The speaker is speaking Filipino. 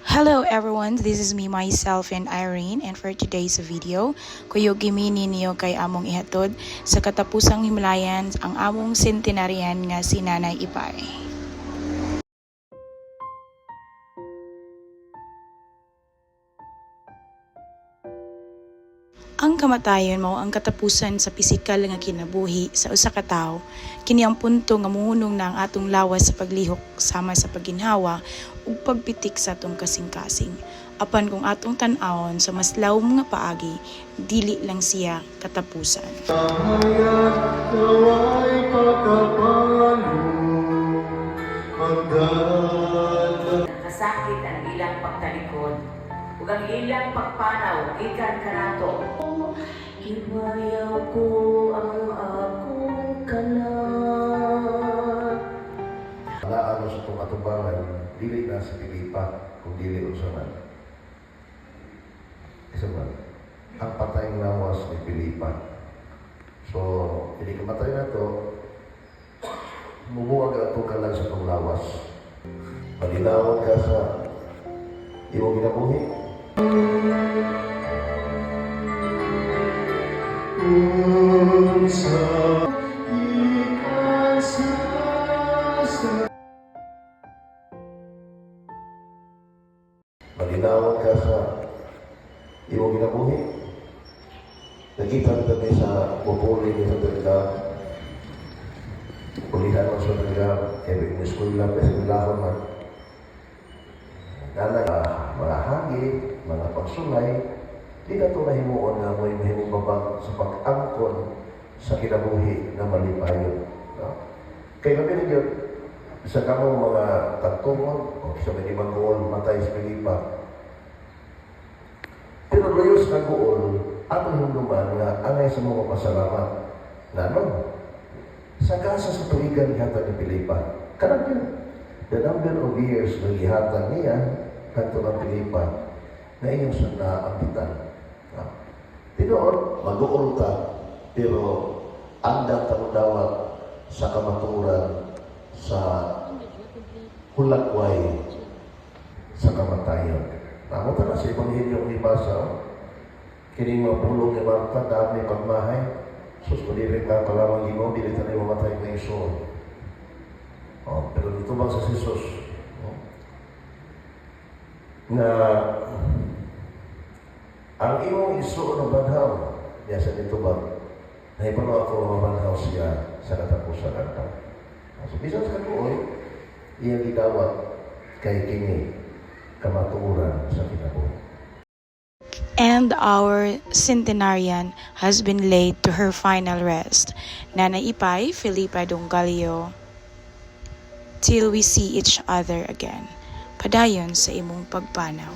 Hello everyone, this is me, myself, and Irene, and for today's video, kuyo gimini niyo kay among ihatod sa katapusang himlayan ang among centenarian nga si Nanay Ipay. Ang kamatayon mao ang katapusan sa pisikal nga kinabuhi sa usa ka tawo. Kini ang punto nga muhunong na ang atong lawas sa paglihok sama sa pagginhawa ug pagpitik sa atong kasing-kasing. Apan kung atong tan-awon sa mas lawom nga paagi, dili lang siya katapusan. Nakasakit ang ilang pagtalikod ug ang ilang pagpanaw gikan kanato. Iwayaw ko ang akong kanak. Ano sa itong atubangan, dili na sa Pilipa, kung dili usaman. Isaman, ang patayang lawas ni Pilipa. So, hindi kamatay na to, mumuwag ato ka lang sa itong lawas. Malinawan ka sa iyong ginabuhi. Malinawan ka sa iyong ginabuhi. Nakita kita sa pupuli ni sa talaga. Pulihan mo sa talaga. Kaya may school lang kasi nilahon man. Nana, mga hangin, mga pagsulay, di na ito nahimuon nga mo yung mahimong babang sa pag-angkon sa kinabuhi na malipayon. No? Kaya labi rin yun, sa kamong mga tagtungon, o sa may ibang gool, matay sa Pilipa. Pero layos na gool, atong hinduman nga angay sa mga pasalamat. Na ano? Sa kasa sa tuligan ihatan ni Pilipa. Kanang yun. The number of years na ihatan niya, kanto ng Pilipa, na iyong sa naambitan. Tinoon, mag-uol ka, pero andang tanudawat sa kamaturan, sa hulakway, sa kamatayon. Namunta na sa Ebanghelyo ni Basa, kining mapulong ni Marta, dami pagmahay, sus, palirin ka palamang imo, dili tanay mamatay ng iso. Pero dito bang sa Jesus, na ang imong iso ng banhaw, niya sa dito ba, na ipano ako mabanhaw siya sa katapusan ng tao. So, bisan sa katuoy, iyang gidawat kay kini kamaturan sa kinabuhi. And our centenarian has been laid to her final rest. Nanay Ipay, Felipa Dongalio, till we see each other again. Padayon sa imong pagpanaw.